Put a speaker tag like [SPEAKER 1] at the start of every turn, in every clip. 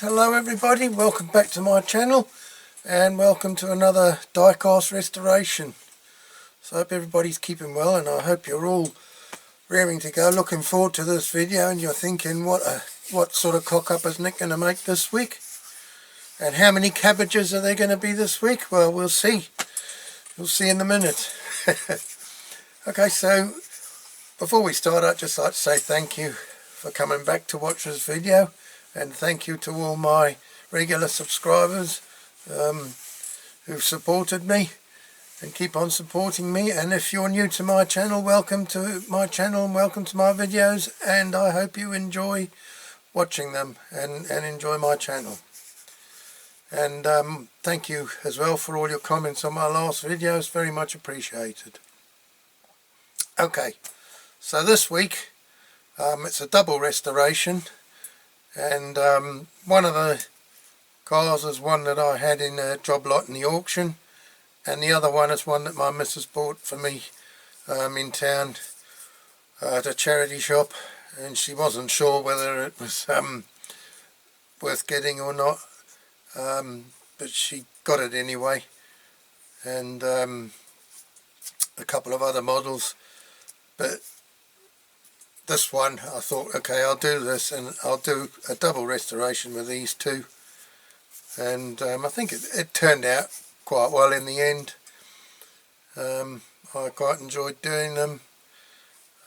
[SPEAKER 1] Right, hello everybody, welcome back to my channel and welcome to another die-cast restoration. So I hope everybody's keeping well and I hope you're all raring to go, looking forward to this video, and you're thinking what sort of cock-up is Nick going to make this week and how many cabbages are there going to be this week. Well, we'll see in a minute. Okay, so before we start, I'd just like to say thank you for coming back to watch this video, and thank you to all my regular subscribers who've supported me and keep on supporting me. And if you're new to my channel, welcome to my channel and welcome to my videos, and I hope you enjoy watching them and enjoy my channel. And thank you as well for all your comments on my last videos, very much appreciated. Okay, so this week it's a double restoration, and one of the cars is one that I had in a job lot in the auction, and the other one is one that my missus bought for me in town at a charity shop, and she wasn't sure whether it was worth getting or not, but she got it anyway, and a couple of other models. But this one, I thought, okay, I'll do this and I'll do a double restoration with these two. And I think it turned out quite well in the end. I quite enjoyed doing them.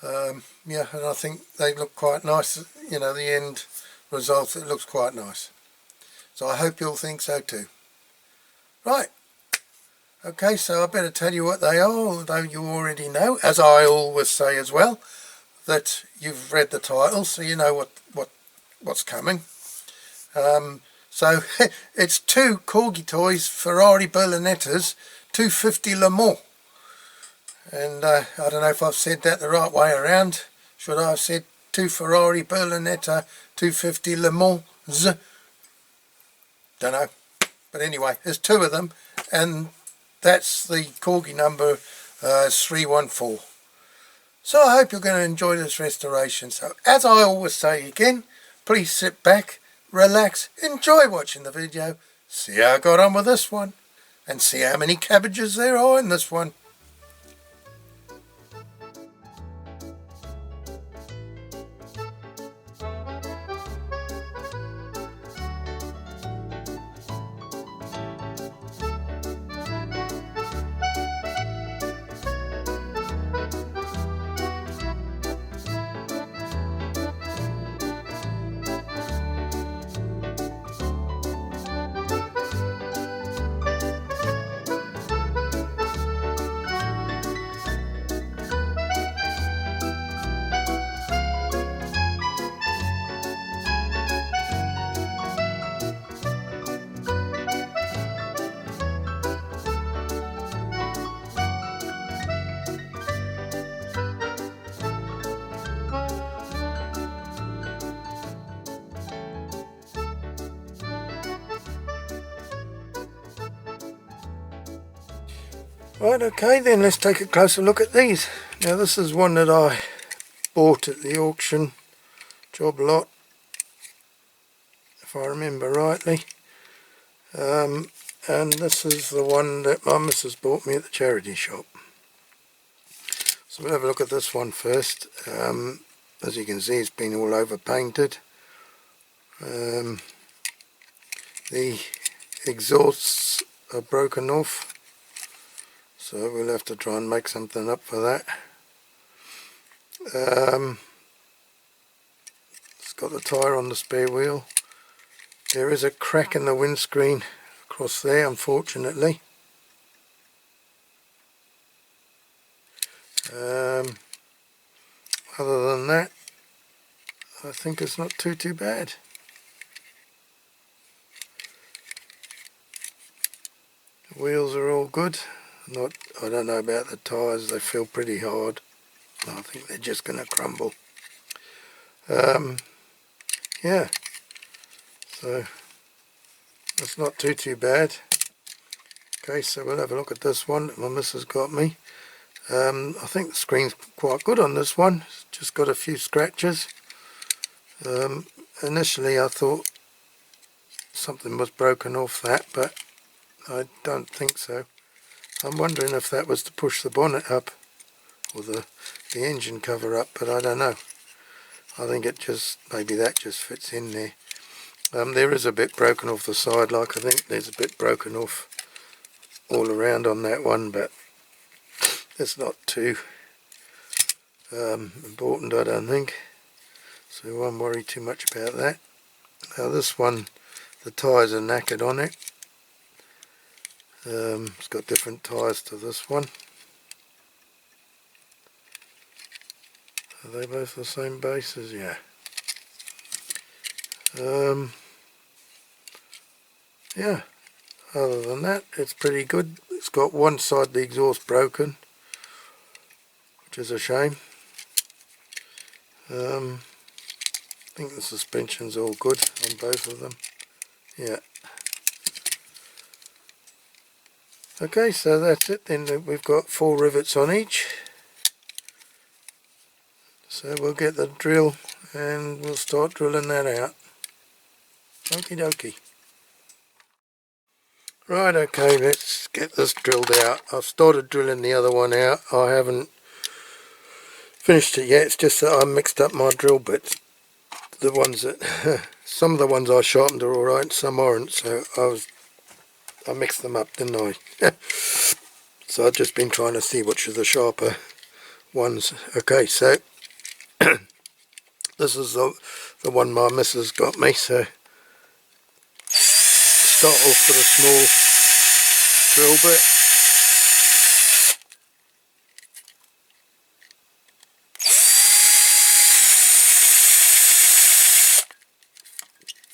[SPEAKER 1] Yeah, and I think they look quite nice. You know, the end result, it looks quite nice. So I hope you'll think so too. Right. Okay, so I better tell you what they are, although you already know, as I always say as well, that you've read the title, so you know what's coming. So it's two Corgi Toys Ferrari Berlinettas 250 Le Mans, and I don't know if I've said that the right way around. Should I have said two Ferrari Berlinetta 250 Le Mans? Don't know, but anyway, there's two of them, and that's the Corgi number 314. So I hope you're going to enjoy this restoration. So as I always say again, please sit back, relax, enjoy watching the video, see how I got on with this one, and see how many cabbages there are in this one. Right, okay, then let's take a closer look at these. Now this is one that I bought at the auction job lot, if I remember rightly, and this is the one that my missus bought me at the charity shop. So we'll have a look at this one first. As you can see, it's been all over painted. The exhausts are broken off, so we'll have to try and make something up for that. It's got the tyre on the spare wheel. There is a crack in the windscreen across there, unfortunately. Other than that, I think it's not too bad. The wheels are all good. I don't know about the tyres, they feel pretty hard. I think they're just going to crumble. Yeah, so that's not too bad. Okay, so we'll have a look at this one that my missus got me. I think the screen's quite good on this one, it's just got a few scratches. Initially I thought something was broken off that, but I don't think so. I'm wondering if that was to push the bonnet up, or the engine cover up, but I don't know. I think it just, maybe that just fits in there. There is a bit broken off the side, like I think there's a bit broken off all around on that one, but it's not too important, I don't think, so I won't worry too much about that. Now this one, the tyres are knackered on it. It's got different tyres to this one. Are they both the same bases? Yeah. Yeah, other than that, it's pretty good. It's got one side of the exhaust broken, which is a shame. I think the suspension's all good on both of them. Yeah. Okay, so that's it then. We've got 4 rivets on each. So we'll get the drill and we'll start drilling that out. Okie dokie. Right, okay, let's get this drilled out. I've started drilling the other one out. I haven't finished it yet. It's just that I mixed up my drill bits. The ones that, some of the ones I sharpened are alright, some aren't, so I mixed them up, didn't I? So I've just been trying to see which are the sharper ones. Okay, so this is the one my missus got me, so start off with a small drill bit.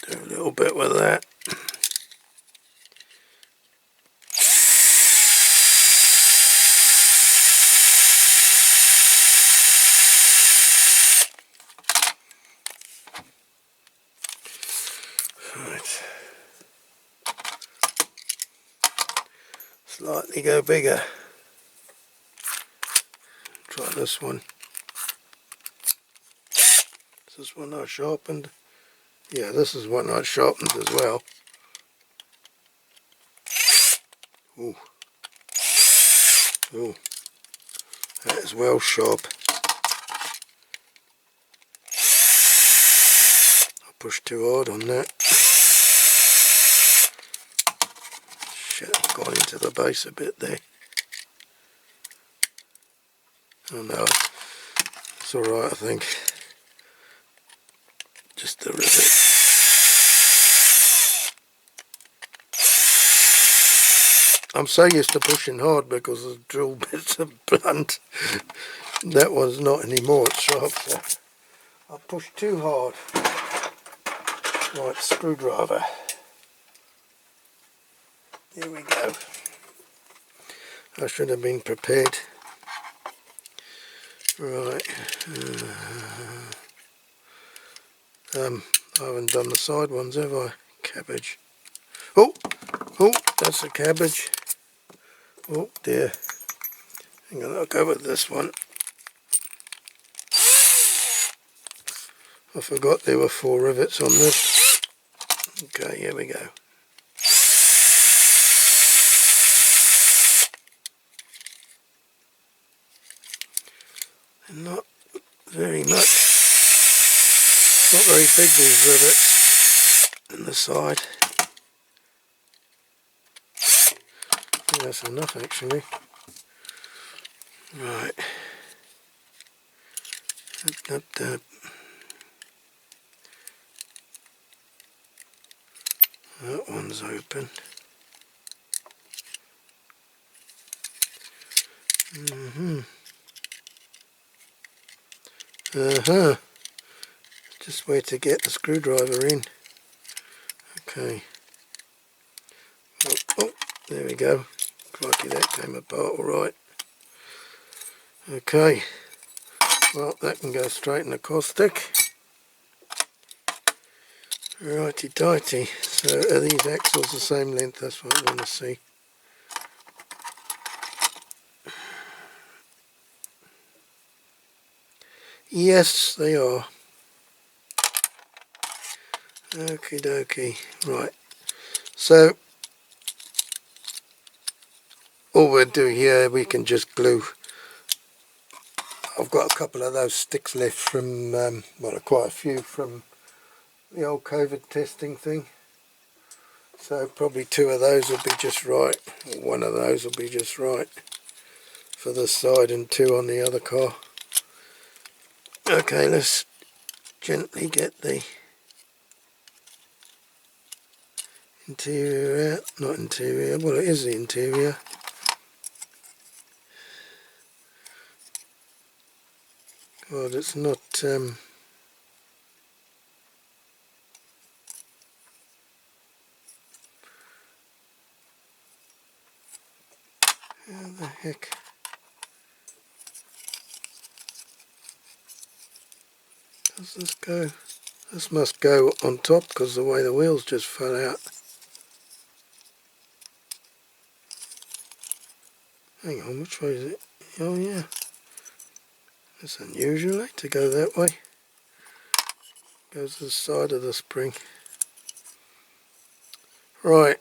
[SPEAKER 1] Do a little bit with that. Right. Slightly go bigger. Try this one. Is this one I sharpened? Yeah, this is one I sharpened as well. Ooh. Ooh. That is well sharp. I pushed too hard on that. Shit, I've gone into the base a bit there. Oh no, it's alright I think. Just the rivet. I'm so used to pushing hard because the drill bits are blunt. That one's not anymore, it's sharp, so I pushed too hard. Right, screwdriver. Here we go. I should have been prepared. Right. I haven't done the side ones, have I? Cabbage. Oh, that's a cabbage. Oh dear. Hang on, I'll go with this one. I forgot there were 4 rivets on this. Okay, here we go. Not very much. Not very big, these rivets in the side. Yeah, that's enough actually. Right. That one's open. Just where to get the screwdriver in. Okay. Oh, there we go. Crikey, that came apart alright. Okay. Well, that can go straight in the caustic. Righty tighty. So are these axles the same length? That's what I want to see. Yes, they are. Okie dokie. Right. So all we'll do here, we can just glue. I've got a couple of those sticks left from, well, quite a few from the old COVID testing thing. So probably 2 of those will be just right, or 1 of those will be just right for this side and 2 on the other car. Okay, let's gently get the interior out. Not interior, well, it is the interior. God, it's not how the heck does this go? This must go on top because the way the wheels just fell out. Hang on, which way is it? Oh yeah, that's unusual, to go that way. Goes to the side of the spring. Right.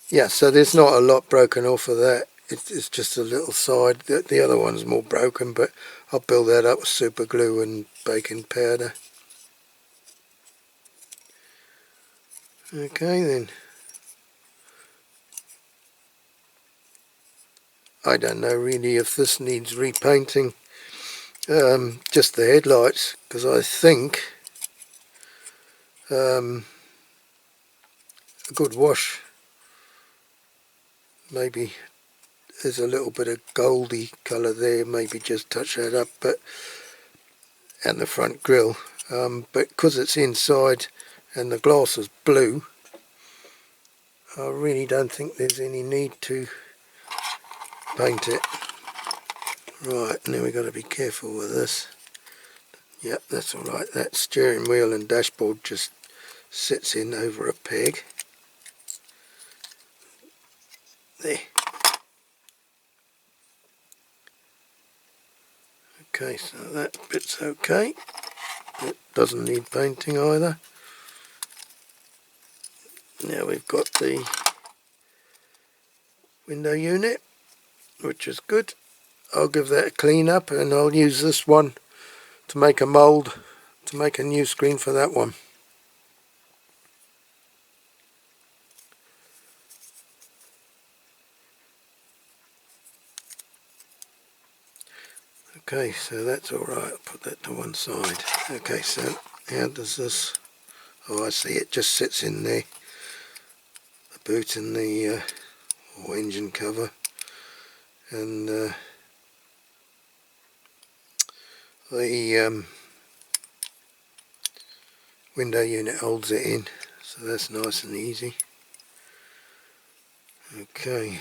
[SPEAKER 1] Yeah, so there's not a lot broken off of that. It's just a little side. The other one's more broken, but I'll build that up with super glue and baking powder. Okay then. I don't know really if this needs repainting. Just the headlights, because I think a good wash, maybe there's a little bit of goldy colour there, maybe just touch that up, but and the front grille, but because it's inside and the glass is blue, I really don't think there's any need to paint it. Right, now we've got to be careful with this. Yep, that's alright. That steering wheel and dashboard just sits in over a peg. There. Okay, so that bit's okay. It doesn't need painting either. Now we've got the window unit, which is good. I'll give that a clean up and I'll use this one to make a mould to make a new screen for that one. Okay, so that's alright, I'll put that to one side. Okay, so how does this, oh I see, it just sits in there, the boot and the or engine cover, and the window unit holds it in, so that's nice and easy. Okay.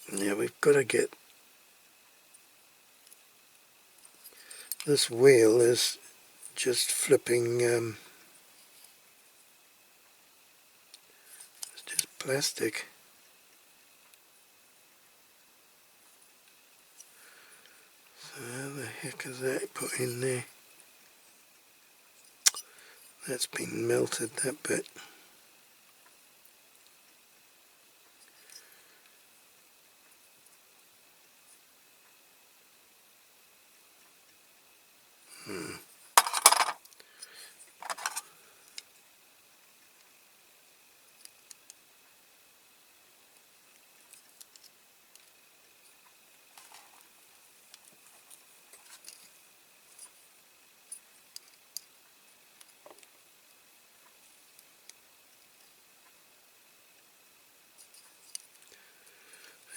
[SPEAKER 1] Now we've got to get, this wheel is just flipping, it's just plastic. So how the heck is that put in there? That's been melted, that bit.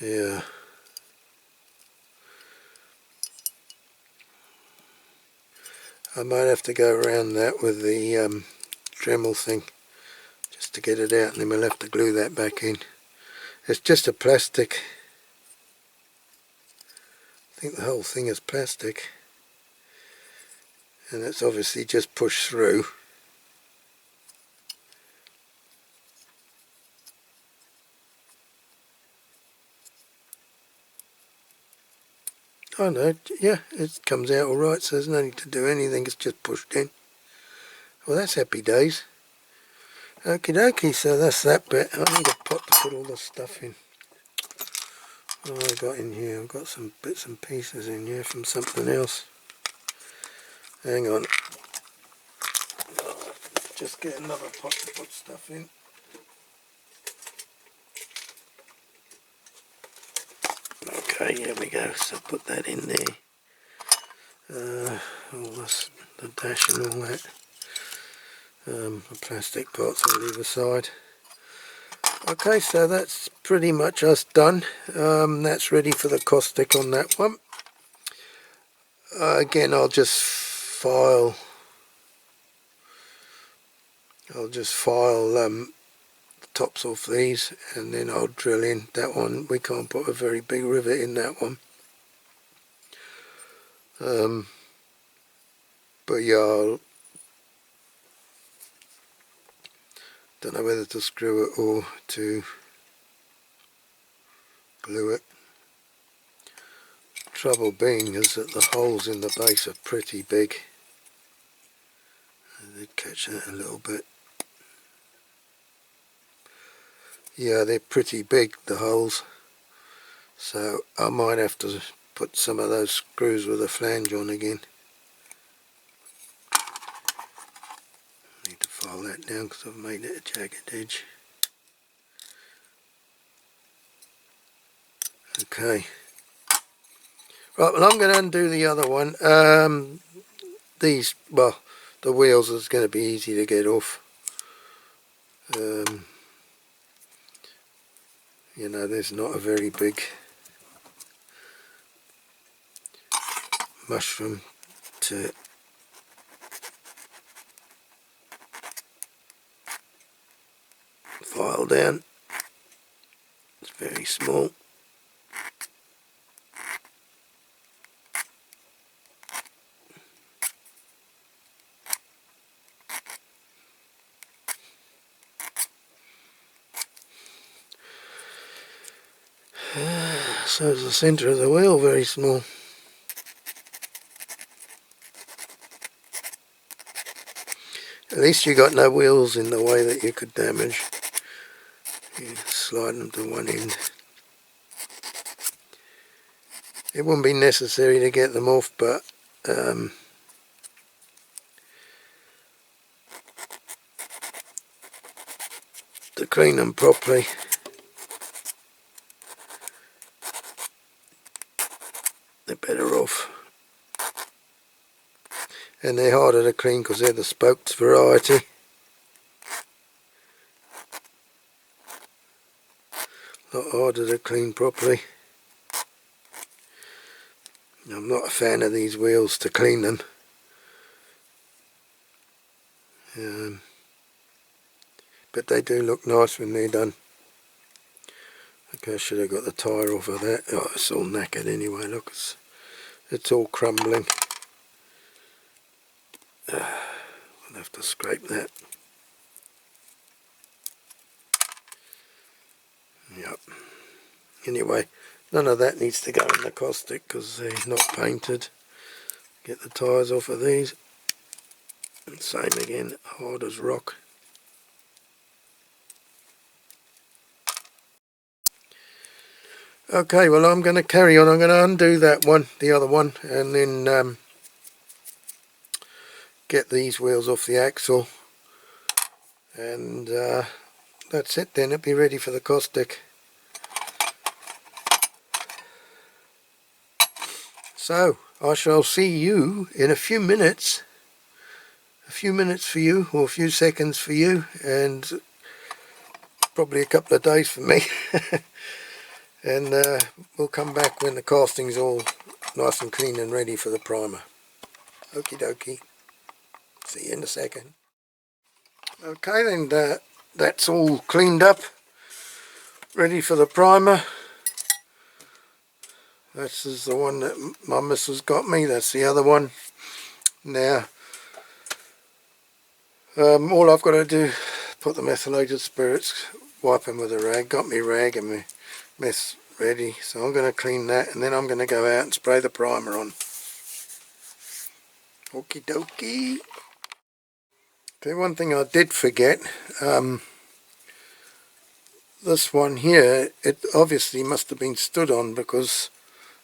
[SPEAKER 1] Yeah. I might have to go around that with the Dremel thing just to get it out, and then we'll have to glue that back in. It's just a plastic. I think the whole thing is plastic, and it's obviously just pushed through. Oh no, yeah, it comes out alright, so there's no need to do anything, it's just pushed in. Well, that's happy days. Okie dokie, so that's that bit. I need a pot to put all the stuff in. What have I got in here? I've got some bits and pieces in here from something else. Hang on. Just get another pot to put stuff in. Okay, here we go. So put that in there. All this, the dash and all that. The plastic pots I'll leave aside. Okay, so that's pretty much us done. That's ready for the caustic on that one. Again, I'll just file the tops off these, and then I'll drill in that one. We can't put a very big rivet in that one. But yeah, don't know whether to screw it or to glue it. Trouble being is that the holes in the base are pretty big. I did catch that a little bit. Yeah, they're pretty big, the holes, so I might have to put some of those screws with a flange on again. Need to file that down because I've made it a jagged edge. Okay, right, well I'm going to undo the other one. These, well, the wheels is going to be easy to get off. You know, there's not a very big mushroom to file down. It's very small. So is the centre of the wheel, very small. At least you got no wheels in the way that you could damage. You slide them to one end. It wouldn't be necessary to get them off, but to clean them properly, they're better off. And they're harder to clean because they're the spoked variety. A lot harder to clean properly. I'm not a fan of these wheels to clean them. But they do look nice when they're done. Okay, I should have got the tyre off of that. Oh, it's all knackered anyway, look, it's all crumbling. I'll have to scrape that. Yep. Anyway, none of that needs to go in the caustic because they're not painted. Get the tyres off of these. And same again, hard as rock. Okay, well I'm going to carry on. I'm going to undo that one, the other one, and then get these wheels off the axle. And that's it then, it'll be ready for the caustic. So, I shall see you in a few minutes. A few minutes for you, or a few seconds for you, and probably a couple of days for me. And we'll come back when the casting's all nice and clean and ready for the primer. Okie dokie. See you in a second. Okay then, that's all cleaned up, ready for the primer. This is the one that my missus got me, that's the other one. Now, all I've got to do, put the methylated spirits, wipe them with a rag. Got me rag and my ready, so I'm going to clean that and then I'm going to go out and spray the primer on. Okie dokie. Okay, one thing I did forget, this one here, it obviously must have been stood on, because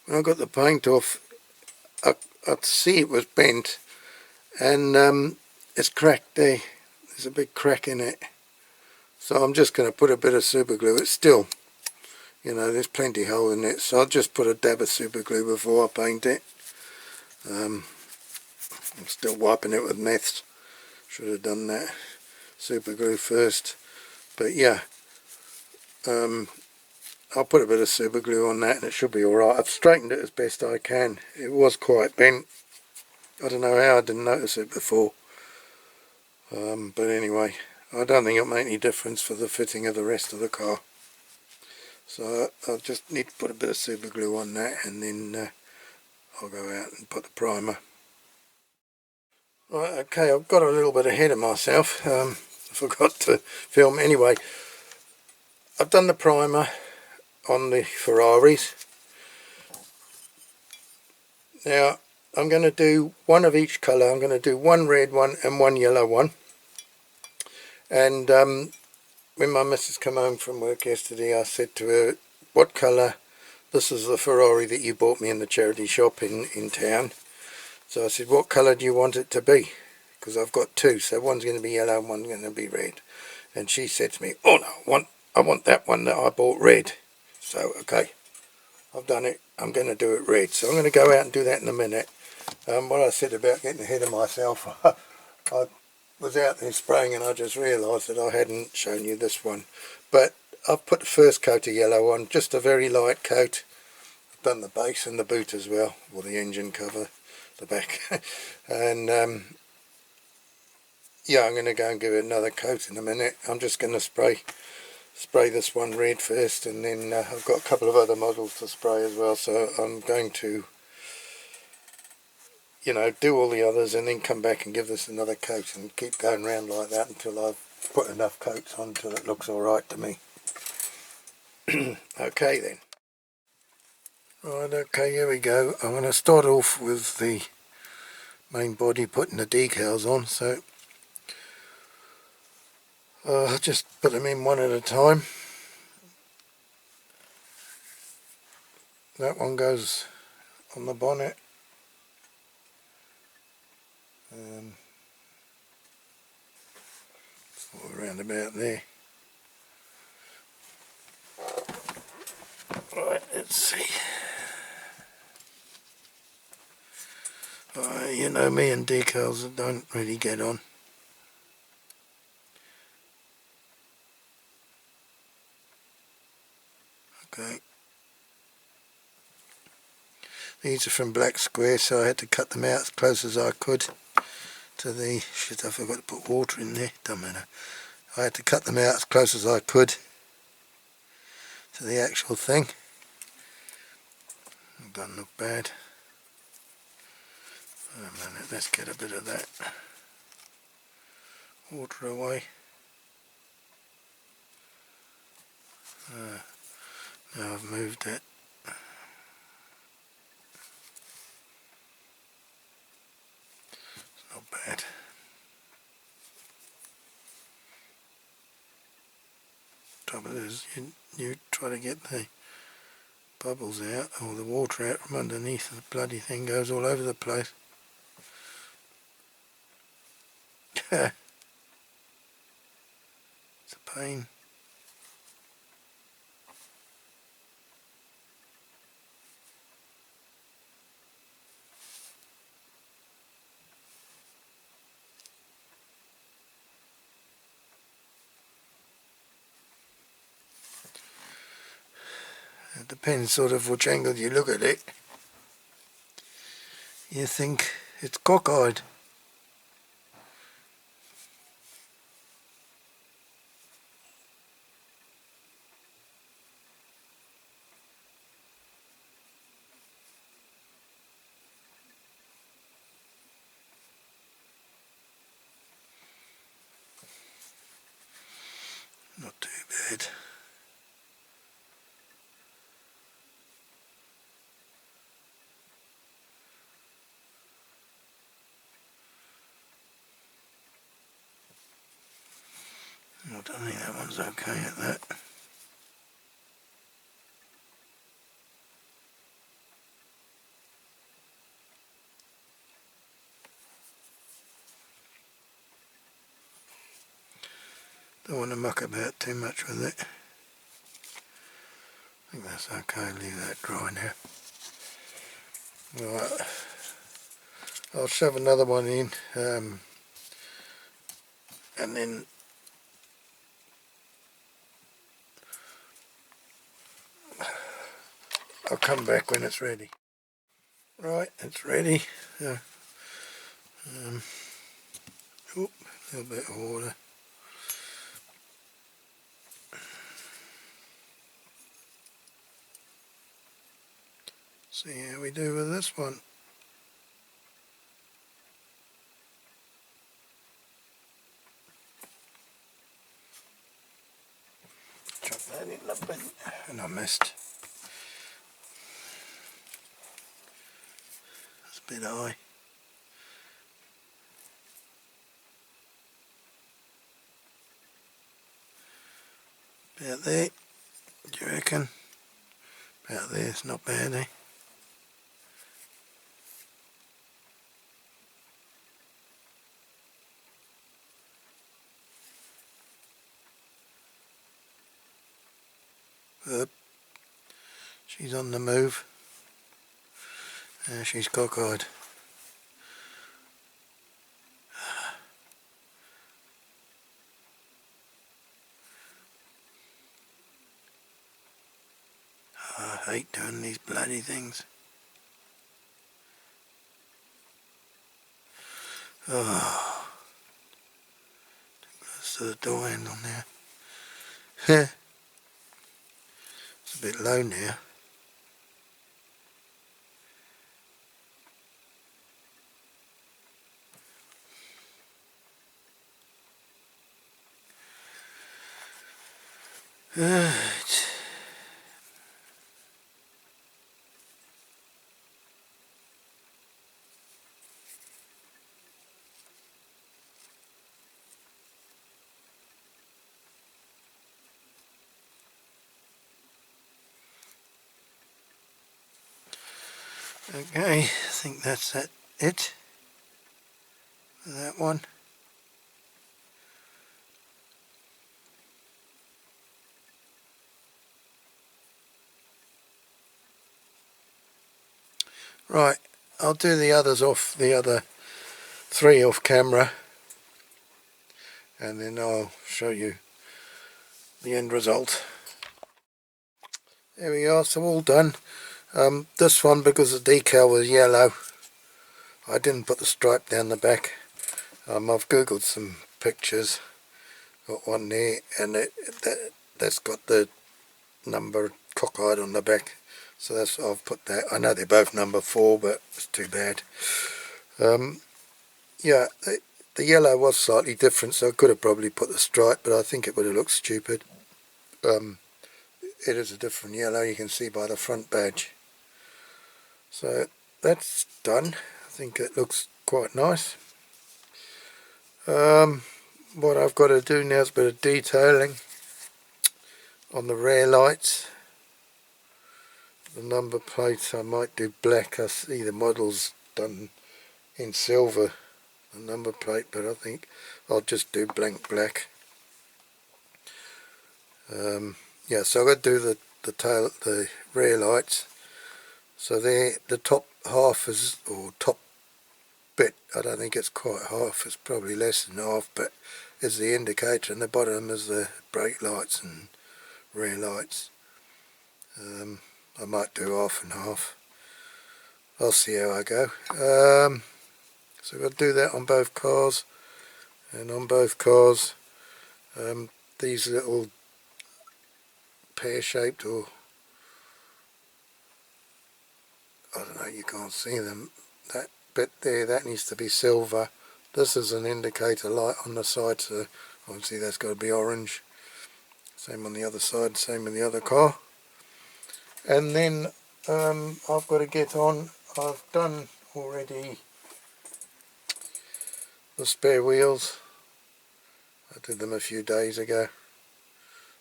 [SPEAKER 1] when I got the paint off, I could see it was bent, and it's cracked there. There's a big crack in it. So I'm just going to put a bit of super glue. It's still, you know, there's plenty hole in it, so I'll just put a dab of super glue before I paint it. I'm still wiping it with meths. Should have done that. Super glue first. But yeah, I'll put a bit of super glue on that and it should be alright. I've straightened it as best I can. It was quite bent. I don't know how I didn't notice it before. But anyway, I don't think it'll make any difference for the fitting of the rest of the car. So I'll just need to put a bit of super glue on that, and then I'll go out and put the primer. Right, okay, I've got a little bit ahead of myself. I forgot to film. Anyway, I've done the primer on the Ferraris. Now I'm going to do one of each colour. I'm going to do one red one and one yellow one. And when my missus came home from work yesterday, I said to her, what colour? This is the Ferrari that you bought me in the charity shop in town. So I said, what colour do you want it to be? Because I've got two, so one's going to be yellow and one's going to be red. And she said to me, oh no, I want that one that I bought red. So okay, I've done it. I'm going to do it red. So I'm going to go out and do that in a minute. What I said about getting ahead of myself, I was out there spraying and I just realised that I hadn't shown you this one. But I've put the first coat of yellow on, just a very light coat. I've done the base and the boot as well, or the engine cover, the back. And yeah, I'm going to go and give it another coat in a minute. I'm just going to spray this one red first, and then I've got a couple of other models to spray as well, so I'm going to, you know, do all the others and then come back and give this another coat and keep going around like that until I've put enough coats on until it looks alright to me. Okay then. Right, okay, here we go. I'm going to start off with the main body, putting the decals on, so I'll just put them in one at a time. That one goes on the bonnet. All around about there. Right, let's see. You know me and decals don't really get on. Okay. These are from Black Square, so I had to cut them out as close as I could to the... Shit, I forgot to put water in there. Don't matter. I had to cut them out as close as I could to the actual thing. It doesn't look bad. Wait a minute, let's get a bit of that water away. Now I've moved it. It's not bad. Trouble is, you try to get the bubbles out, or the water out from underneath, the bloody thing goes all over the place. It's a pain. It depends sort of which angle you look at it. You think it's cockeyed. Not too bad. I don't think that one's okay at that. Don't want to muck about too much with it. I think that's okay, leave that dry now. Right, I'll shove another one in, and then I'll come back when it's ready. Right, it's ready. Oop, a little bit of water. See how we do with this one. Chuck that in the bin, and I missed. It's a bit high. About there, do you reckon? About there, it's not bad, eh? Up. She's on the move. She's cockeyed. I hate doing these bloody things. Oh, close to the door handle now. It's a bit low now. Right. Okay, I think that's it for that one. Right, I'll do the others off, the other 3 off camera, and then I'll show you the end result. There we are, so all done. This one, because the decal was yellow, I didn't put the stripe down the back. I've googled some pictures, got one there, and that's got the number cockeyed on the back, so that's, I've put that. I know they're both number 4, but it's too bad. Yeah, the yellow was slightly different, so I could have probably put the stripe, but I think it would have looked stupid. It is a different yellow, you can see by the front badge. So that's done. I think it looks quite nice. What I've got to do now is a bit of detailing on the rear lights. The number plates I might do black. I see the model's done in silver, the number plate, but I think I'll just do blank black. Yeah, so I've got to do the rear lights. So there, the top half is, or top bit, I don't think it's quite half, it's probably less than half, but is the indicator, and the bottom is the brake lights and rear lights. I might do half and half. I'll see how I go. So I've got to do that on both cars, and on both cars these little pear-shaped, or I don't know, you can't see them, that bit there, that needs to be silver. This is an indicator light on the side, so obviously that's got to be orange. Same on the other side, same in the other car. And then I've got to get on, I've done already the spare wheels. I did them a few days ago,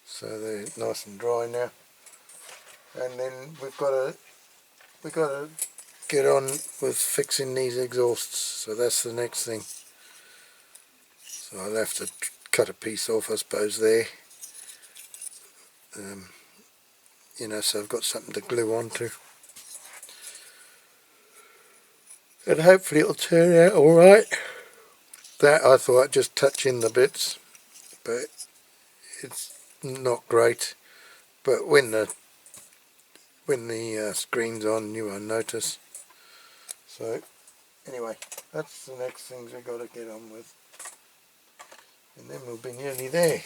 [SPEAKER 1] so they're nice and dry now. And then we've got to get on with fixing these exhausts, so that's the next thing. So I'll have to cut a piece off, I suppose, there, you know, so I've got something to glue onto, and hopefully it'll turn out alright. That I thought I'd just touch in the bits, but it's not great. But when the screen's on, you won't notice. So anyway, that's the next things we've got to get on with, and then we'll be nearly there.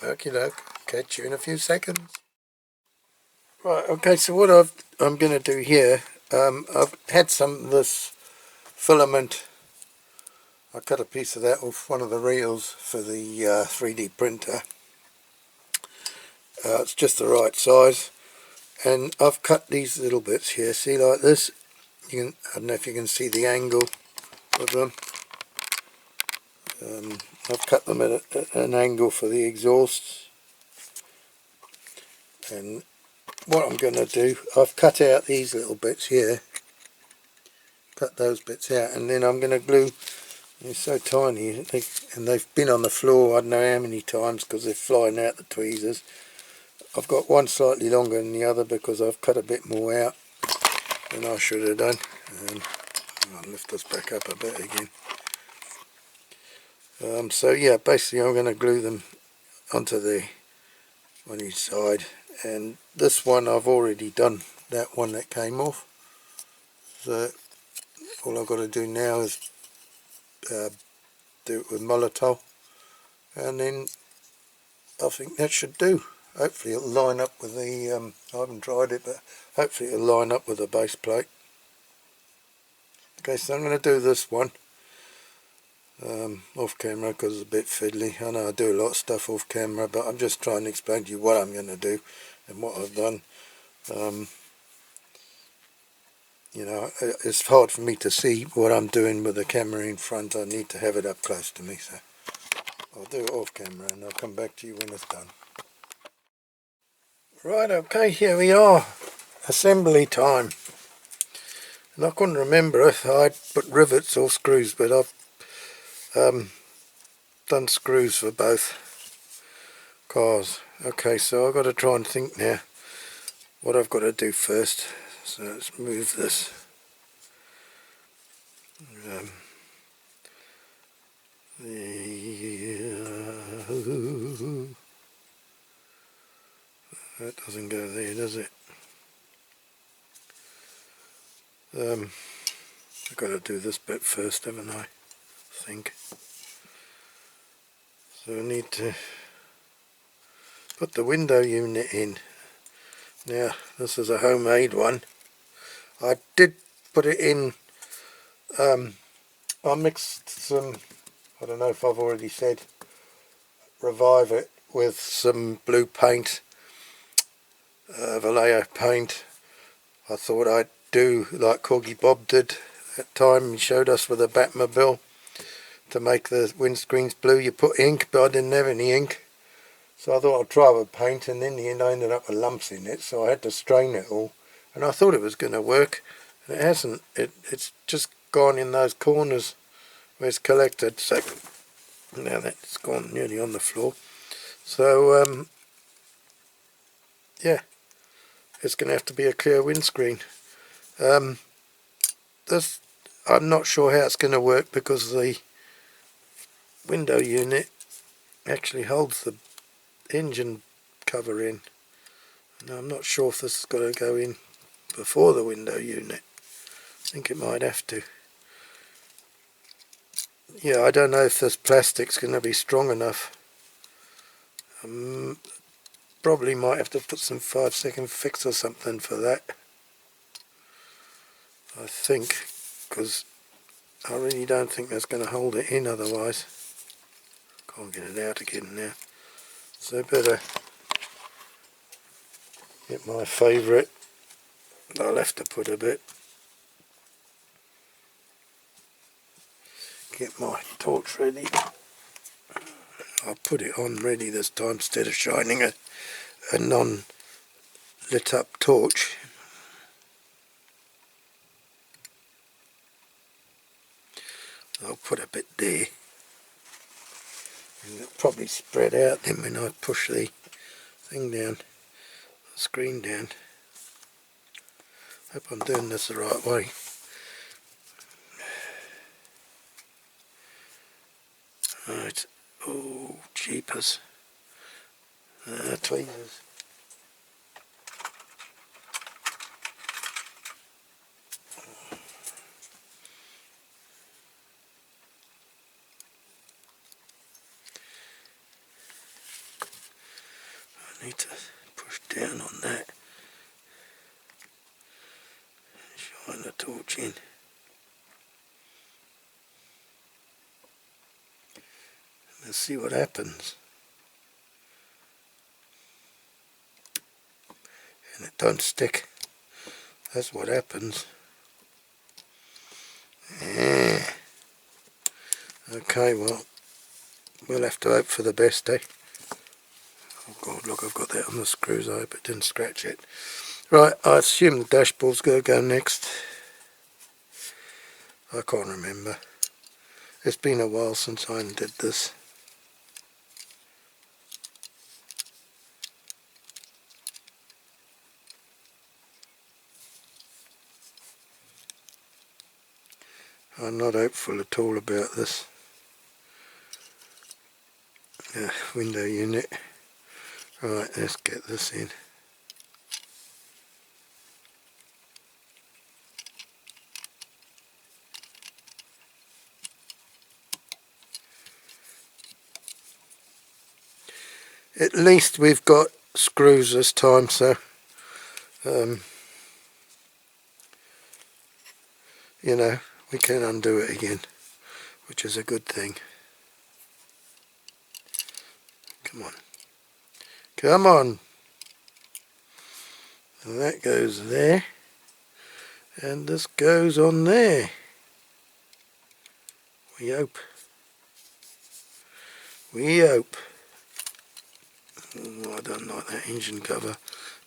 [SPEAKER 1] Okie doke, catch you in a few seconds. Right, okay, so what I'm going to do here, I've had some of this filament. I cut a piece of that off one of the reels for the 3D printer. It's just the right size, and I've cut these little bits here, see, like this. I don't know if you can see the angle of them. I've cut them at an angle for the exhausts, and what I'm going to do, I've cut out these little bits here, cut those bits out, and then I'm going to glue. They're so tiny, and they've been on the floor I don't know how many times because they're flying out the tweezers. I've got one slightly longer than the other because I've cut a bit more out than I should have done. I'll lift this back up a bit again. So yeah, basically I'm going to glue them onto on each side, and this one I've already done, that one that came off. So all I've got to do now is do it with Molotov, and then I think that should do. Hopefully it'll line up with the, I haven't tried it, but hopefully it'll line up with the base plate. Okay, so I'm going to do this one off camera because it's a bit fiddly. I know I do a lot of stuff off camera, but I'm just trying to explain to you what I'm going to do and what I've done. You know, it's hard for me to see what I'm doing with the camera in front. I need to have it up close to me, so I'll do it off camera and I'll come back to you when it's done. Right, okay, here we are. Assembly time. And I couldn't remember if I'd put rivets or screws, but I've done screws for both cars. Okay, so I've got to try and think now what I've got to do first. So let's move this. That doesn't go there, does it? I've got to do this bit first, haven't I? I think. So I need to put the window unit in. Now, this is a homemade one. I did put it in, I mixed some, I don't know if I've already said, Revive it with some blue paint, Vallejo paint. I thought I'd do like CORGI Bob did that time. He showed us with a Batmobile to make the windscreens blue. You put ink, but I didn't have any ink. So I thought I'd try with paint, and then I ended up with lumps in it, so I had to strain it all. And I thought it was going to work, and it hasn't. It's just gone in those corners where it's collected. So now that's gone nearly on the floor. So yeah, it's going to have to be a clear windscreen. This, I'm not sure how it's going to work because the window unit actually holds the engine cover in. Now I'm not sure if this has got to go in before the window unit. I think it might have to. Yeah, I don't know if this plastic's going to be strong enough. Probably might have to put some 5-second fix or something for that, I think, because I really don't think that's going to hold it in otherwise. Can't get it out again now. So better get my favourite. I'll have to put a bit. Get my torch ready. I'll put it on ready this time instead of shining a non-lit up torch. I'll put a bit there, and it'll probably spread out then when I push the thing down, the screen down. Hope I'm doing this the right way. Right, oh jeepers, tweezers. I need to push down on that, shine the torch in. Let's see what happens. And it don't stick. That's what happens. Yeah. Okay, well, we'll have to hope for the best, eh? Oh God, look, I've got that on the screws. I hope it didn't scratch it. Right, I assume the dashboard's going to go next. I can't remember. It's been a while since I did this. I'm not hopeful at all about this window unit. Right, let's get this in. At least we've got screws this time, so you know, we can undo it again, which is a good thing. Come on. Come on. And that goes there. And this goes on there. We hope. We hope. Oh, I don't like that engine cover,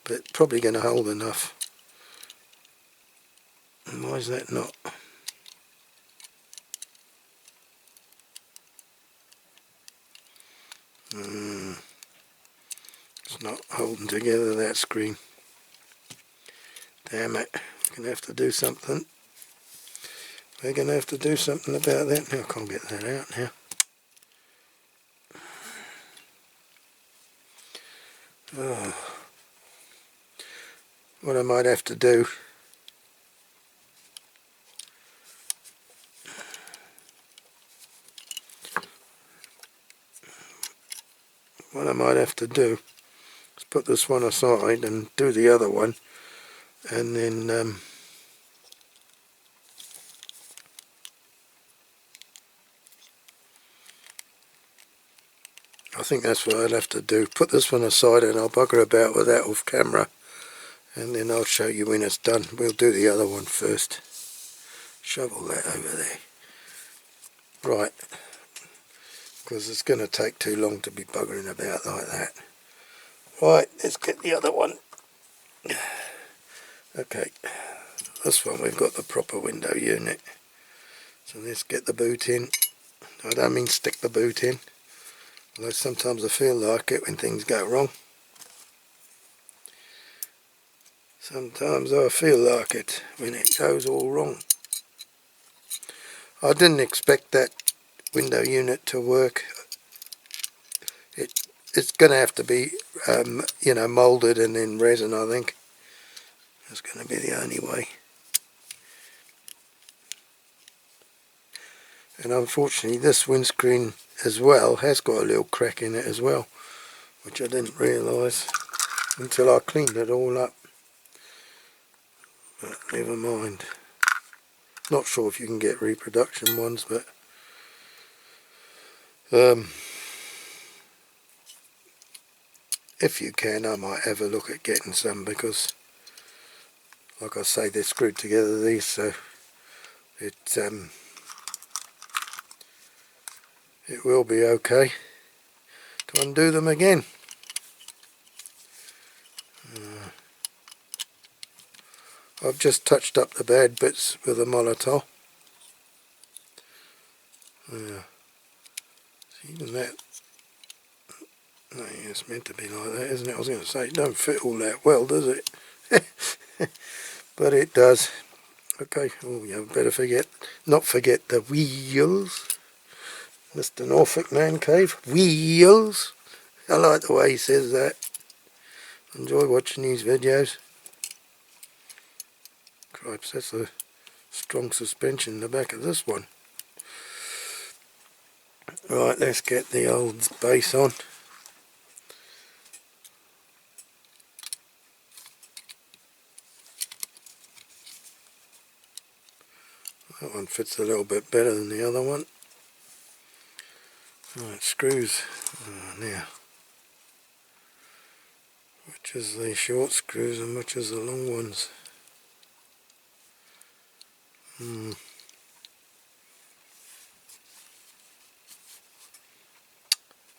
[SPEAKER 1] but probably going to hold enough. And why is that not? It's not holding together, that screen. Damn it. We're going to have to do something. We're going to have to do something about that. Now I can't get that out now. Oh. What I might have to do, is put this one aside and do the other one, and then I think that's what I'll have to do. Put this one aside and I'll bugger about with that off camera, and then I'll show you when it's done. We'll do the other one first. Shovel that over there. Right, because it's going to take too long to be buggering about like that. Right, let's get the other one. Okay, this one we've got the proper window unit. So let's get the boot in. I don't mean stick the boot in, although sometimes I feel like it when things go wrong. Sometimes I feel like it when it goes all wrong. I didn't expect that window unit to work. It's going to have to be, you know, moulded and then resin, I think. That's going to be the only way. And unfortunately this windscreen as well has got a little crack in it as well, which I didn't realise until I cleaned it all up. But never mind. Not sure if you can get reproduction ones, but if you can, I might have a look at getting some, because like I say, they're screwed together, these, so it will be okay. to undo them again. I've just touched up the bad bits with a Molotov. Yeah. Even that, no, it's meant to be like that, isn't it? I was going to say, it don't fit all that well, does it? But it does. Okay, oh, you better not forget the wheels. Mr. Norfolk Man Cave, wheels. I like the way he says that. Enjoy watching these videos. Cripes, that's a strong suspension in the back of this one. Right, let's get the old base on. That one fits a little bit better than the other one. Right, screws now. Which is the short screws and which is the long ones?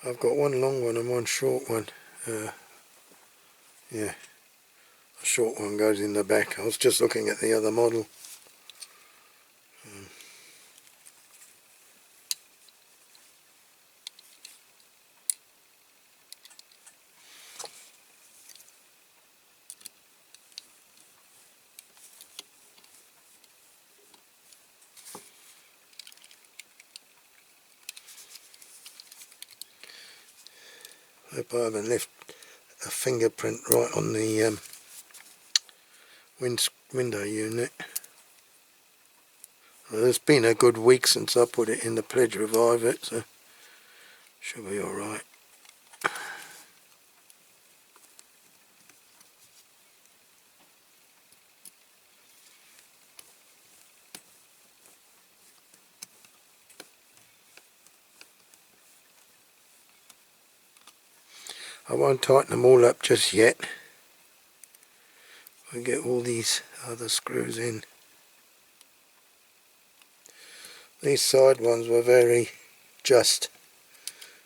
[SPEAKER 1] I've got one long one and one short one. Yeah, the short one goes in the back. I was just looking at the other model. Hope I haven't left a fingerprint right on the window unit. Well, it's been a good week since I put it in the Pledge Revive it, so should be alright. I won't tighten them all up just yet. We'll get all these other screws in. These side ones were very just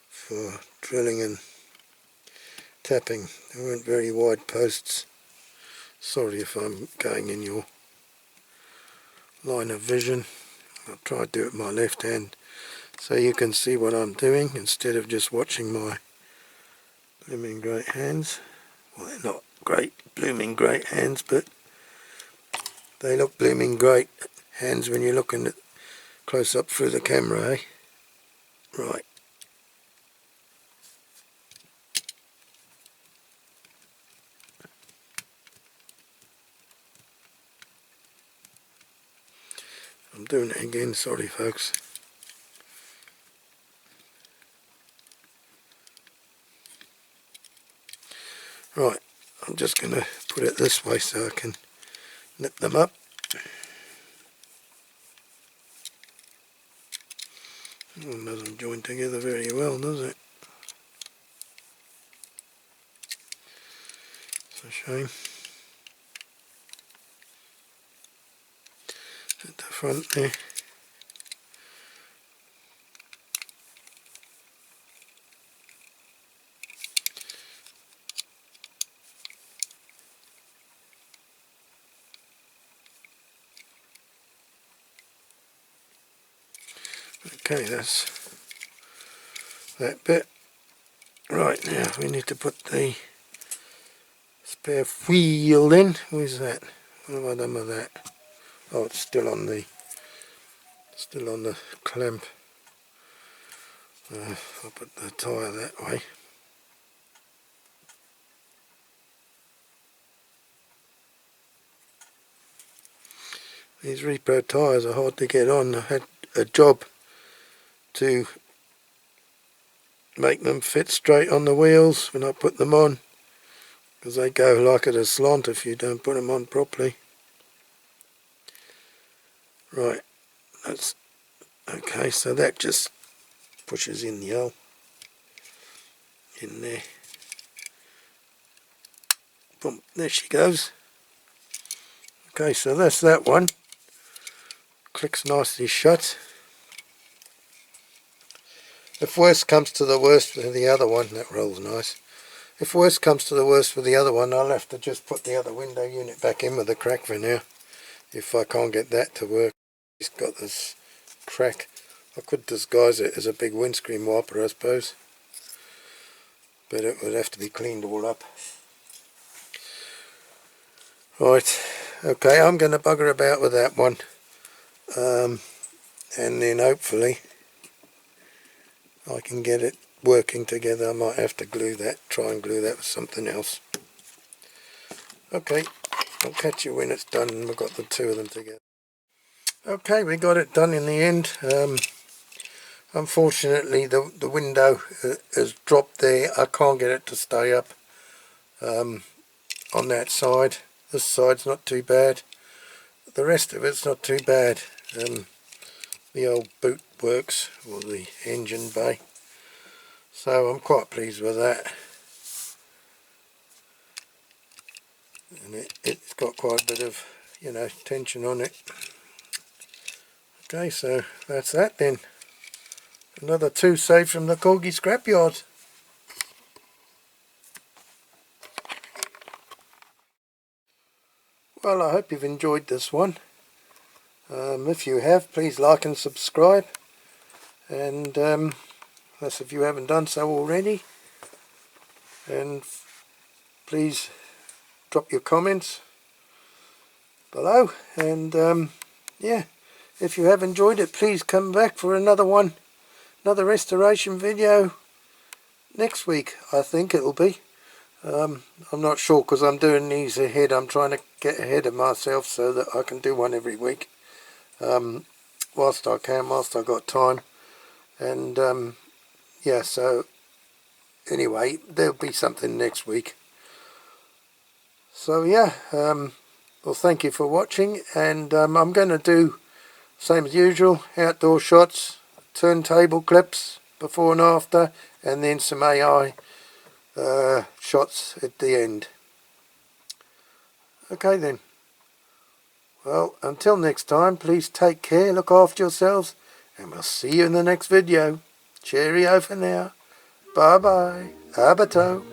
[SPEAKER 1] for drilling and tapping. They weren't very wide posts. Sorry if I'm going in your line of vision. I'll try to do it with my left hand so you can see what I'm doing instead of just watching my blooming great hands. Well, they're not great blooming great hands, but they look blooming great hands when you're looking at close up through the camera, eh? Right. I'm doing it again, sorry folks. Right, I'm just going to put it this way so I can nip them up. Oh, it doesn't join together very well, does it? It's a shame. At the front there. Okay, that's that bit. Right, now we need to put the spare wheel in. Where's that? What have I done with that? Oh, it's still on the clamp. I'll put the tyre that way. These repro tyres are hard to get on. I had a job to make them fit straight on the wheels when I put them on, because they go like at a slant if you don't put them on properly. Right, that's okay, so that just pushes in the hole in there. Boom, there she goes. Okay, so that's that one. Clicks nicely shut. If worst comes to the worst with the other one, that rolls nice. If worst comes to the worst with the other one, I'll have to just put the other window unit back in with a crack for now. If I can't get that to work. It's got this crack. I could disguise it as a big windscreen wiper, I suppose. But it would have to be cleaned all up. Right, okay, I'm going to bugger about with that one. And then hopefully I can get it working together. I might have to try and glue that with something else. Okay, I'll catch you when it's done and we've got the two of them together. Okay, we got it done in the end. Unfortunately the window has dropped there. I can't get it to stay up on that side. This side's not too bad. The rest of it's not too bad. The old boot works, or the engine bay. So I'm quite pleased with that. And it's got quite a bit of, tension on it. Okay, so that's that then. Another two saved from the CORGI scrapyard. Well, I hope you've enjoyed this one. If you have, please like and subscribe. And that's if you haven't done so already. And please drop your comments below. And yeah, if you have enjoyed it, please come back for another one. Another restoration video next week, I think it'll be. I'm not sure because I'm doing these ahead. I'm trying to get ahead of myself so that I can do one every week. Whilst I can, whilst I've got time. And yeah, so anyway, there'll be something next week. So yeah, well, thank you for watching. And I'm going to do, same as usual, outdoor shots, turntable clips before and after, and then some AI shots at the end. Okay then. Well, until next time, please take care, look after yourselves, and we'll see you in the next video. Cheerio for now. Bye bye. Abato.